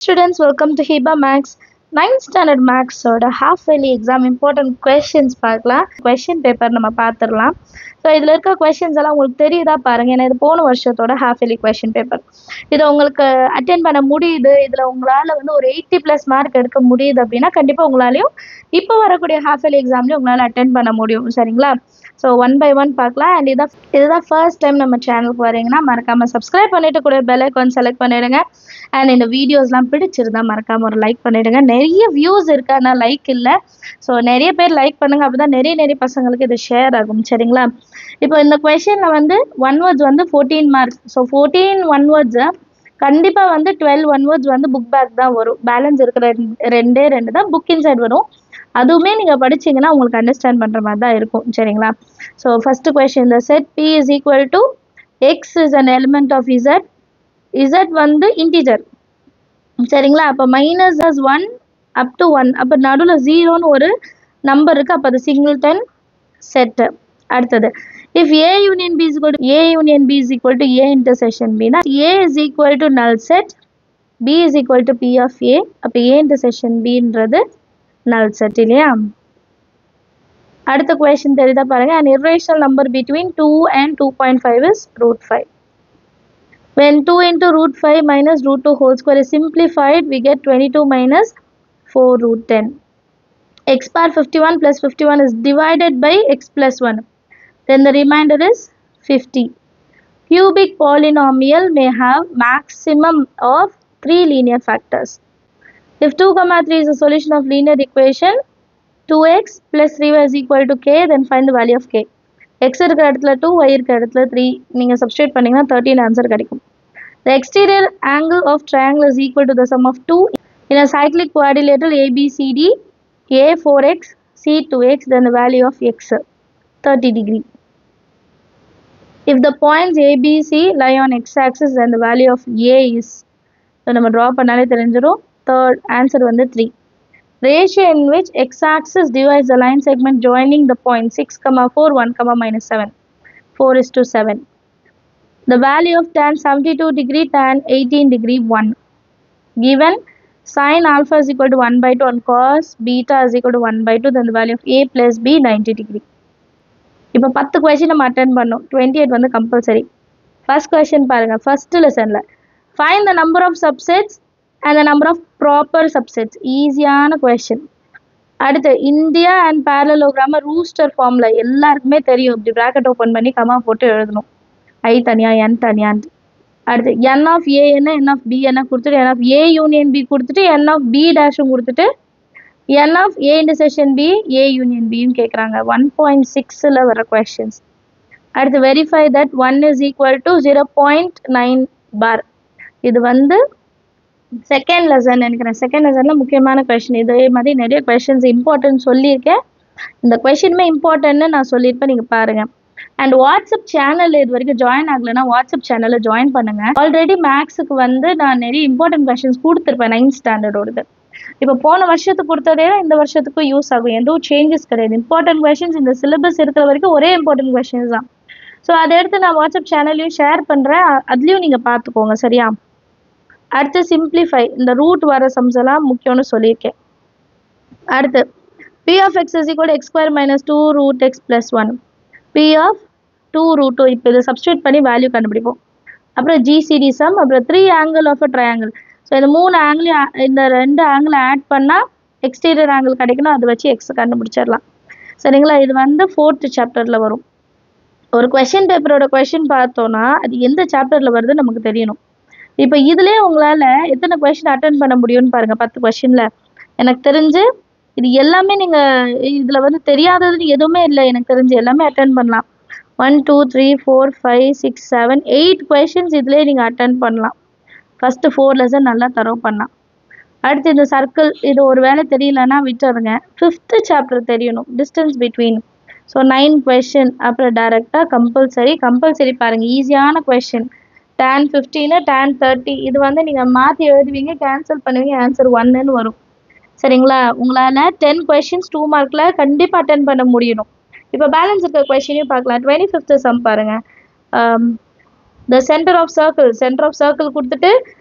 Students, welcome to Hiba Max. 9th standard Max ஓட half yearly exam important questions பார்க்கலாம். question paper நம்ம பார்த்துடலாம். So இதில் இருக்க questions எல்லாம் உங்களுக்கு தெரியுதா பாருங்கள். ஏன்னா இது போன வருஷத்தோட half yearly question paper. இதை உங்களுக்கு அட்டென்ட் பண்ண முடியுது, இதில் உங்களால் வந்து ஒரு 80+ மார்க் எடுக்க முடியுது அப்படின்னா கண்டிப்பாக உங்களாலையும் இப்போ வரக்கூடிய half yearly எக்ஸாம்லேயும் உங்களால் அட்டென்ட் பண்ண முடியும். சரிங்களா? ஸோ 1 by 1 பார்க்கலாம். அண்ட் இதுதான் ஃபர்ஸ்ட் டைம் நம்ம சேனலுக்கு வரீங்கன்னா மறக்காமல் சப்ஸ்கிரைப் பண்ணிட்டு கூட பெல் ஐக்கான் செலக்ட் பண்ணிடுங்க. அண்ட் இந்த வீடியோஸ்லாம் பிடிச்சிருந்தா மறக்காமல் ஒரு லைக் பண்ணிவிடுங்க. நிறைய வியூஸ் இருக்குது, ஆனால் லைக் இல்லை. ஸோ நிறைய பேர் லைக் பண்ணுங்கள், அப்போ தான் நிறைய பசங்களுக்கு இது ஷேர் ஆகும். சரிங்களா? இப்போ இந்த கொஷனில் வந்து 1 words வந்து 14 மார்க்ஸ். ஸோ 14 1 words கண்டிப்பாக வந்து 12 1 words வந்து புக் பேக் தான் வரும். பேலன்ஸ் இருக்கிற ரெண்டே தான் புக் இன்சைட் வரும். அதுவுமே நீங்கள் படிச்சிங்கன்னா உங்களுக்கு அண்டர்ஸ்டாண்ட் பண்ணுற மாதிரி தான் இருக்கும். சரிங்களா? ஸோ ஃபஸ்ட்டு கொஷின், இந்த set P is equal to X is an element of Z. Z வந்து இன்டிஜர். சரிங்களா? அப்போ -1 up to 1, அப்போ நடுவில் 0ன்னு ஒரு நம்பர் இருக்குது, அப்போ அது சிங்கிள்டன் செட்டு. அடுத்தது, if A union B is equal to A intersection B, A is equal to null set, B is equal to P of A, அப்போ A intersection Bன்றது null set இல்லையா? அடுத்த கொஷின் தெரியுதா பாருங்க. an irrational number between 2 and 2.5 is √5. When 2 into √5 minus √2 whole square is simplified, we get 22 minus 4√10. X bar 51 plus 51 is divided by x plus 1. Then the remainder is 50. Cubic polynomial may have maximum of 3 linear factors. If 2, 3 is a solution of linear equation 2x plus 3y is equal to k, then find the value of k. X இருக்கிற இடத்துல 2, y இருக்கிற இடத்துல 3 நீங்கள் substitute பண்ணிங்கன்னா 13 answer கிடைக்கும். The exterior angle of triangle is equal to the sum of 2 in a cyclic quadrilateral ABCD, A 4x, C 2x, then the value of x 30 degree. If the points A, B, C lie on x-axis, then the value of A is, so நம்ம draw பண்ணாலே தெரிஞ்சிடும். Third answer வந்து 3. Ratio in which x-axis divides the line segment joining the point 6, 4, 1, -7. 4:7. The value of tan 72 degree, tan 18 degree, 1. Given sin alpha is equal to 1/2 and cos beta is equal to 1/2, then the value of A plus B 90 degree. இப்போ 10 question நம்ம attend பண்ணோம். 28 வந்து compulsory. First question பாருங்க, first லெசனில் find the number of subsets and the number of proper subsets. ஈஸியான question. அடுத்து, India and parallelogram roster ஃபார்மில் எல்லாருக்குமே தெரியும். இப்படி ப்ராக்கெட் ஓப்பன் பண்ணி கமா போட்டு எழுதணும். ஐ தனியாக என் தனியான்ட்டு. அடுத்து, என் ஆஃப் ஏ என்ன, என் ஆஃப் பி என்ன கொடுத்துட்டு, n of A union B கொடுத்துட்டு, என் ஆஃப் பி டேஷும் கொடுத்துட்டு, n of A intersection B, A union பின்னு கேட்குறாங்க. 1.6ல் வர கொஷின்ஸ். அடுத்து, verify that 1 is equal to 0.9 bar. இது வந்து செகண்ட் லெசன் நினைக்கிறேன். செகண்ட் லெசனில் முக்கியமான கொஷின். இதே மாதிரி நிறைய கொஷின்ஸ் இம்பார்ட்டன்ட் சொல்லியிருக்கேன். இந்த கொஷினுமே இம்பார்ட்டன்ட்னு நான் சொல்லியிருப்பேன், நீங்கள் பாருங்கள். அண்ட் வாட்ஸ்அப் சேனல் இது வரைக்கும் ஜாயின் ஆகலைன்னா வாட்ஸ்அப் சேனலில் ஜாயின் பண்ணுங்கள். ஆல்ரெடி மேக்ஸுக்கு வந்து நான் நிறைய இம்பார்ட்டன்ட் கொஷின்ஸ் கொடுத்துருப்பேன் 9th ஸ்டாண்டர்டோடது. இப்போ போன வருஷத்துக்கு கொடுத்ததே இந்த வருஷத்துக்கும் யூஸ் ஆகும். எதுவும் சேஞ்சஸ் கிடையாது. இம்பார்ட்டன்ட் கொஷின்ஸ் இந்த சிலபஸ் இருக்கிற வரைக்கும் ஒரே இம்பார்ட்டன்ட் கொஷின்ஸ் தான். ஸோ அதை எடுத்து நான் வாட்ஸ்அப் சேனல்லையும் ஷேர் பண்ணுறேன், அதுலேயும் நீங்கள் பார்த்துக்கோங்க. சரியா? அடுத்து, சிம்பிளிஃபை. இந்த ரூட் வர சம்ஸ் எல்லாம் முக்கியம்னு சொல்லியிருக்கேன். அடுத்து, P of x is equal to x square minus 2 root x plus 1. P of 2 root 2. இப்போ இதை சப்ஸ்டியூட் பண்ணி வேல்யூ கண்டுபிடிப்போம். அப்புறம் GCD சம், அப்புறம் 3 angle of a triangle. So இந்த 3 ஆங்கிளையும் இந்த 2 ஆங்கிளை ஆட் பண்ணால் எக்ஸ்டீரியர் ஆங்கிள் கிடைக்கணும். அதை வச்சு எக்ஸ் கண்டுபிடிச்சிடலாம். சரிங்களா? இது வந்து 4th சாப்டரில் வரும். ஒரு கொஷின் பேப்பரோட கொஷின் பார்த்தோன்னா அது எந்த சாப்டரில் வருதுன்னு நமக்கு தெரியணும். இப்போ இதுலேயே உங்களால் எத்தனை கொஷின் அட்டன் பண்ண முடியும்னு பாருங்கள். 10 கொஷினில் எனக்கு தெரிஞ்சு இது எல்லாமே நீங்கள் இதில் வந்து தெரியாததுன்னு எதுவுமே இல்லை. எனக்கு தெரிஞ்சு எல்லாமே அட்டன் பண்ணலாம். 1 2 3 4 5 6 7 8 கொஷின்ஸ் இதுலேயே நீங்கள் அட்டன் பண்ணலாம். ஃபஸ்ட்டு 4 லெசன் நல்லா தரவு பண்ணலாம். அடுத்து, இந்த சர்க்கிள் இது ஒரு வேளை தெரியலன்னா விட்டுருங்க. 5th சாப்டர் தெரியணும், டிஸ்டன்ஸ் பிட்வீன். So 9 question. அப்புறம் டேரெக்டாக கம்பல்சரி பாருங்கள். ஈஸியான கொஷின். tan 15 tan 30 இது வந்து நீங்கள் மாற்றி எழுதுவீங்க, கேன்சல் பண்ணுவீங்க, ஆன்சர் 1ன்னு வரும். சரிங்களா? உங்களால் 10 கொஷின்ஸ் 2 மார்க்கில் கண்டிப்பாக அட்டன் பண்ண முடியணும். இப்போ பேலன்ஸ் இருக்கிற கொஷினையும் பார்க்கலாம். 25th சம் பாருங்கள். the center of circle கொடுத்துட்டு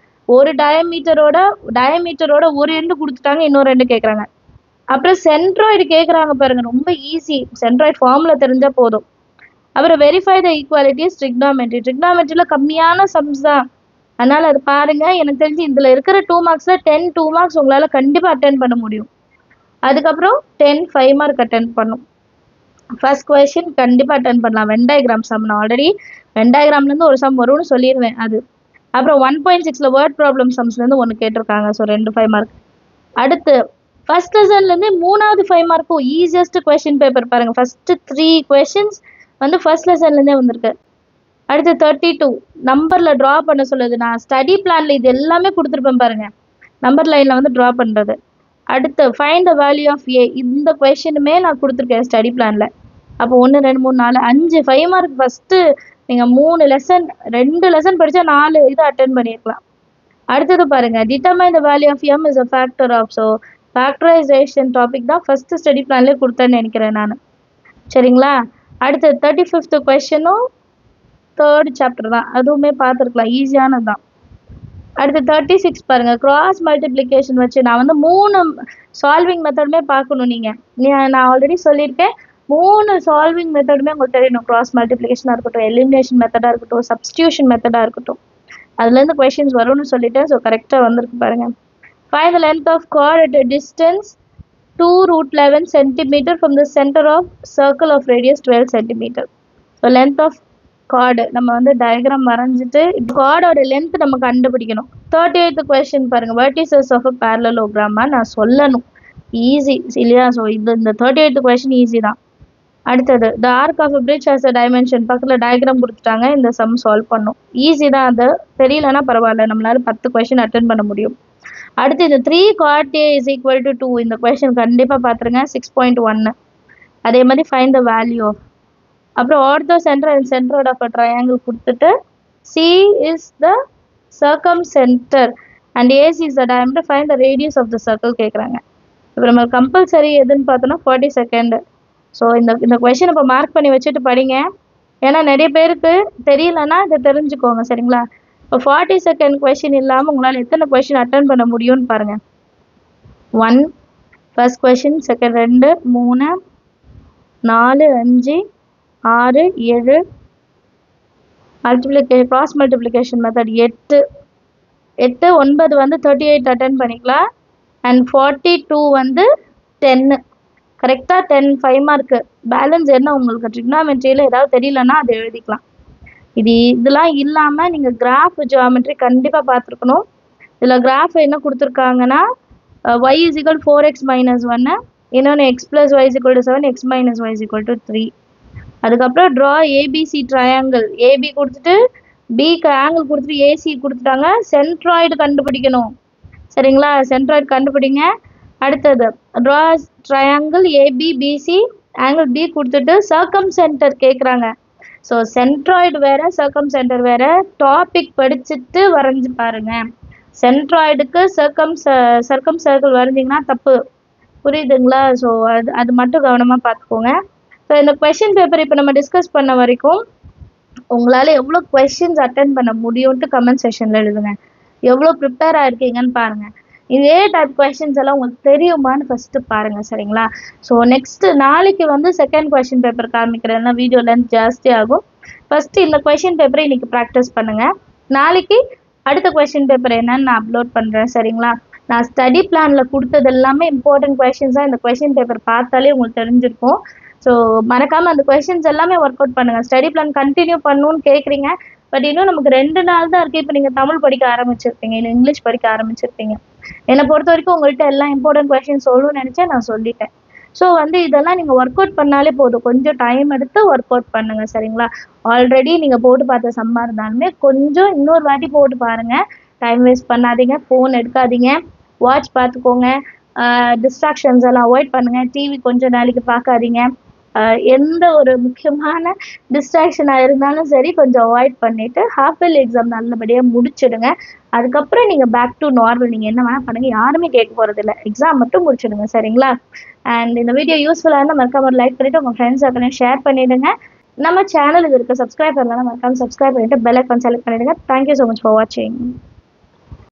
ஒரு டயமீட்டரோட ஒரு எண்டு கொடுத்துட்டாங்க, இன்னொரு எண்டு கேட்குறாங்க. அப்புறம் சென்ட்ராய்டு கேட்குறாங்க பாருங்க, ரொம்ப ஈஸி. சென்ட்ராய்டு ஃபார்முலா தெரிஞ்சா போதும். அப்புறம் வெரிஃபை த ஈக்குவாலிட்டிஸ் ட்ரிக்னாமெட்ரியில் கம்மியான சம்ஸ் தான். அதனால அது பாருங்க. எனக்கு தெரிஞ்சு இதுல இருக்கிற 2 மார்க்ஸ்ல 2 மார்க்ஸ் உங்களால கண்டிப்பா அட்டென்ட் பண்ண முடியும். அதுக்கப்புறம் 5 மார்க் அட்டென்ட் பண்ணும். ஃபர்ஸ்ட் கொஸ்டின் கண்டிப்பா அட்டென்ட் பண்ணலாம். Venn diagram sum. நான் ஆல்ரெடி வென் டயக்ராம்ல இருந்து ஒரு சம் வரும்னு சொல்லிடுவேன். அது அப்புறம் 1.6ல வேர்ட் ப்ராப்ளம் சம்ஸ்ல இருந்து ஒன்று கேட்டிருக்காங்க. So 2 5 mark. அடுத்து ஃபர்ஸ்ட் லெசன்ல இருந்து 3வது 5 மார்க்கும் ஈஸியஸ்ட் கொஸ்டின் பேப்பர் பாருங்க. ஃபர்ஸ்ட் 3 கொஸ்டின்ஸ் வந்து ஃபர்ஸ்ட் லெசன்ல இருந்தே வந்திருக்கு. அடுத்து 32 நம்பர்ல ட்ரா பண்ண சொல்லுது. நான் ஸ்டடி பிளான்ல இது எல்லாமே கொடுத்துருப்பேன் பாருங்க, நம்பர் லைன்ல வந்து ட்ரா பண்றது. அடுத்து ஃபைண்ட் த வேல்யூ ஆஃப் ஏ, இந்த கொஸ்டினுமே நான் கொடுத்துருக்கேன் ஸ்டடி பிளான்ல. அப்போ 1 2 3 4 5 5 மார்க். ஃபர்ஸ்ட் நீங்க 3 லெசன் 2 லெசன் படிச்சா 4 இது அட்டென்ட் பண்ணியிருக்கலாம். அடுத்தது பாருங்க, determine the value of m is a factor of. So factorisation topic தான் ஃபர்ஸ்ட் ஸ்டடி பிளான்லேயே கொடுத்தேன்னு நினைக்கிறேன் நான். சரிங்களா? அடுத்து 35th கொஸ்டினும் 3rd சாப்டர் தான், அதுவுமே பார்த்துருக்கலாம், ஈஸியானது தான். அடுத்து 36 பாருங்க, கிராஸ் மல்டிப்ளிகேஷன் வச்சு நான் வந்து 3 சால்விங் மெத்தடுமே பார்க்கணும். நான் ஆல்ரெடி சொல்லியிருக்கேன், 3 சால்விங் மெத்தடுமே உங்களுக்கு தெரியணும். கிராஸ் மல்டிப்ளிகேஷனாக இருக்கட்டும், எலிமினேஷன் மெத்தடாக இருக்கட்டும், சப்ஸ்டியூஷன் மெத்தடாக இருக்கட்டும், அதுலேருந்து கொஸ்டின்ஸ் வரும்னு சொல்லிட்டேன். ஸோ கரெக்டாக வந்திருக்கு பாருங்க. Find the length of chord at a distance 2√11 centimeter from the center of circle of radius 12 centimeter. So length of chord நம்ம வந்து டயக்ராம் வரைஞ்சிட்டு கார்டோட லென்த் நம்ம கண்டுபிடிக்கணும். 38th கொஸ்டின் பாருங்க, வெர்டிசஸ் ஆஃப் அ பேரலோகிராமா நான் சொல்லணும். ஈஸி இல்லையா? ஸோ இந்த 38th கொஸ்டின் ஈஸி தான். அடுத்தது the arc of a bridge has a dimension, பக்கத்தில் டயக்ராம் கொடுத்துட்டாங்க, இந்த சம் சால்வ் பண்ணும். ஈஸி தான். அது தெரியலன்னா பரவாயில்ல, நம்மளால 10 கொஸ்டின் அட்டென்ட் பண்ண முடியும். அடுத்து இந்த 3 cot A is equal to 2, இந்த கொஸ்டின் கண்டிப்பாக பார்த்துருங்க. 6.1. அதே மாதிரி ஃபைண்ட் த வேல்யூ ஆஃப். அப்புறம் ortho centre and centroid of a triangle கொடுத்துட்டு C is the circumcentre and AC is the diameter, find the radius of the circle கேட்குறாங்க. இப்போ நம்ம கம்பல்சரி எதுன்னு பார்த்தோன்னா 40 செகண்ட். ஸோ இந்த கொஸ்டின் இப்போ mark பண்ணி வச்சுட்டு படிங்க. ஏன்னா நிறைய பேருக்கு தெரியலன்னா இதை தெரிஞ்சுக்கோங்க. சரிங்களா? இப்போ 40 செகண்ட் கொஸ்டின் இல்லாமல் உங்களால் எத்தனை கொஸ்டின் அட்டன் பண்ண முடியும்னு பாருங்கள். 1 first question, second 2 3 4 5 6 7 multiplication cross multiplication method 8 9 வந்து 38 அட்டன் பண்ணிக்கலாம். அண்ட் 42 வந்து 10. கரெக்டாக 10 5 மார்க்கு. பேலன்ஸ் என்ன உங்களுக்கு ட்ரிக்னாமெட்ரியில் ஏதாவது தெரியலன்னா அதை எழுதிக்கலாம். இதெல்லாம் இல்லாமல் நீங்கள் கிராஃப் ஜியாமெட்ரி கண்டிப்பாக பார்த்துருக்கணும். இதில் கிராஃப் என்ன கொடுத்துருக்காங்கன்னா y is equal 4x minus 1, இன்னொன்று x plus y is equal to 7, x minus y is equal to 3. அதுக்கப்புறம் ட்ரா ஏபிசி ட்ரையாங்கிள், ஏபி கொடுத்துட்டு பிக்கு ஆங்கிள் கொடுத்துட்டு ஏசி கொடுத்துட்டாங்க. சென்ட்ராய்டு கண்டுபிடிக்கணும். சரிங்களா? சென்ட்ராய்டு கண்டுபிடிங்க. அடுத்தது draw triangle ABBC, angle B கொடுத்துட்டு சர்க்கம் சென்டர் கேட்குறாங்க. ஸோ சென்ட்ராய்டு வேறு, சர்க்கம் சென்டர் வேறு. டாபிக் படிச்சுட்டு வரைஞ்சி பாருங்க. சென்ட்ராய்டுக்கு சர்க்கம் சர்க்கிள் வரைஞ்சிங்கன்னா தப்பு. புரியுதுங்களா? ஸோ அது மட்டும் கவனமாக பார்த்துக்கோங்க. ஸோ இந்த கொஸ்டின் பேப்பர் இப்போ நம்ம டிஸ்கஸ் பண்ண வரைக்கும் உங்களால் எவ்வளோ கொஸ்டின்ஸ் அட்டென்ட் பண்ண முடியும்ட்டு கமெண்ட் செக்ஷனில் எழுதுங்க. எவ்வளோ ப்ரிப்பேர் ஆகிருக்கீங்கன்னு பாருங்கள். இதே டைப் கொஸ்டின்ஸ் எல்லாம் உங்களுக்கு தெரியுமான்னு ஃபஸ்ட்டு பாருங்கள். சரிங்களா? ஸோ நெக்ஸ்ட்டு நாளைக்கு வந்து செகண்ட் கொஸ்டின் பேப்பர் காமிக்கிறேன்னா வீடியோ லென்த் ஜாஸ்தி ஆகும். ஃபஸ்ட்டு இந்த கொஸ்டின் பேப்பரை இன்றைக்கி ப்ராக்டிஸ் பண்ணுங்கள். நாளைக்கு அடுத்த கொஸ்டின் பேப்பர் என்னன்னு நான் அப்லோட் பண்ணுறேன். சரிங்களா? நான் ஸ்டடி பிளானில் கொடுத்தது எல்லாமே இம்பார்ட்டன்ட் கொஸ்டின்ஸாக இந்த கொஸ்டின் பேப்பர் பார்த்தாலே உங்களுக்கு தெரிஞ்சிருக்கும். ஸோ மறக்காமல் அந்த கொஸ்டின்ஸ் எல்லாமே ஒர்க் அவுட் பண்ணுங்கள். ஸ்டடி பிளான் கண்டினியூ பண்ணணும்னு கேட்குறீங்க, பட் இன்னும் நமக்கு 2 நாள் தான் இருக்குது. இப்போ நீங்கள் தமிழ் படிக்க ஆரம்பிச்சிருப்பீங்க, இன்னும் இங்கிலீஷ் படிக்க ஆரம்பிச்சிருப்பீங்க. என்னை பொறுத்த வரைக்கும் உங்கள்கிட்ட எல்லாம் இம்பார்ட்டன்ட் கொஸ்டின் சொல்லணும்னு நினச்சேன், நான் சொல்லிட்டேன். ஸோ வந்து இதெல்லாம் நீங்கள் ஒர்க் அவுட் பண்ணாலே போதும். கொஞ்சம் டைம் எடுத்து ஒர்க் அவுட் பண்ணுங்கள். சரிங்களா? ஆல்ரெடி நீங்கள் போட்டு பார்த்த சம்மா இருந்தாலுமே கொஞ்சம் இன்னொரு வாட்டி போட்டு பாருங்கள். டைம் வேஸ்ட் பண்ணாதீங்க, ஃபோன் எடுக்காதீங்க, வாட்ச் பார்த்துக்கோங்க, டிஸ்ட்ராக்ஷன்ஸ் எல்லாம் அவாய்ட் பண்ணுங்கள், டிவி கொஞ்சம் நாளைக்கு பார்க்காதீங்க. எந்த ஒரு முக்கியமான டிஸ்ட்ராக்ஷனாக இருந்தாலும் சரி கொஞ்சம் அவாய்ட் பண்ணிவிட்டு ஹாஃப் இயர்லி எக்ஸாம் நல்லபடியாக முடிச்சிடுங்க. அதுக்கப்புறம் நீங்கள் பேக் டு நார்மல், நீங்கள் என்ன வேணால் பண்ணுங்கள், யாருமே கேட்க போகிறதில்ல. எக்ஸாம் மட்டும் முடிச்சிடுங்க. சரிங்களா? அண்ட் இந்த வீடியோ யூஸ்ஃபுல்லாக இருந்தால் மறக்காம ஒரு லைக் பண்ணிவிட்டு உங்கள் ஃப்ரெண்ட்ஸ் அக்கனையும் ஷேர் பண்ணிவிடுங்க. நம்ம சேனல் இது இருக்க சப்ஸ்கிரைப் பண்ணலாம், மறக்காம சப்ஸ்கிரைப் பண்ணிவிட்டு பெல் ஐக்கான் செலக்ட் பண்ணிவிடுங்க. தேங்க்யூ ஸோ மச் ஃபார் வாட்சிங்.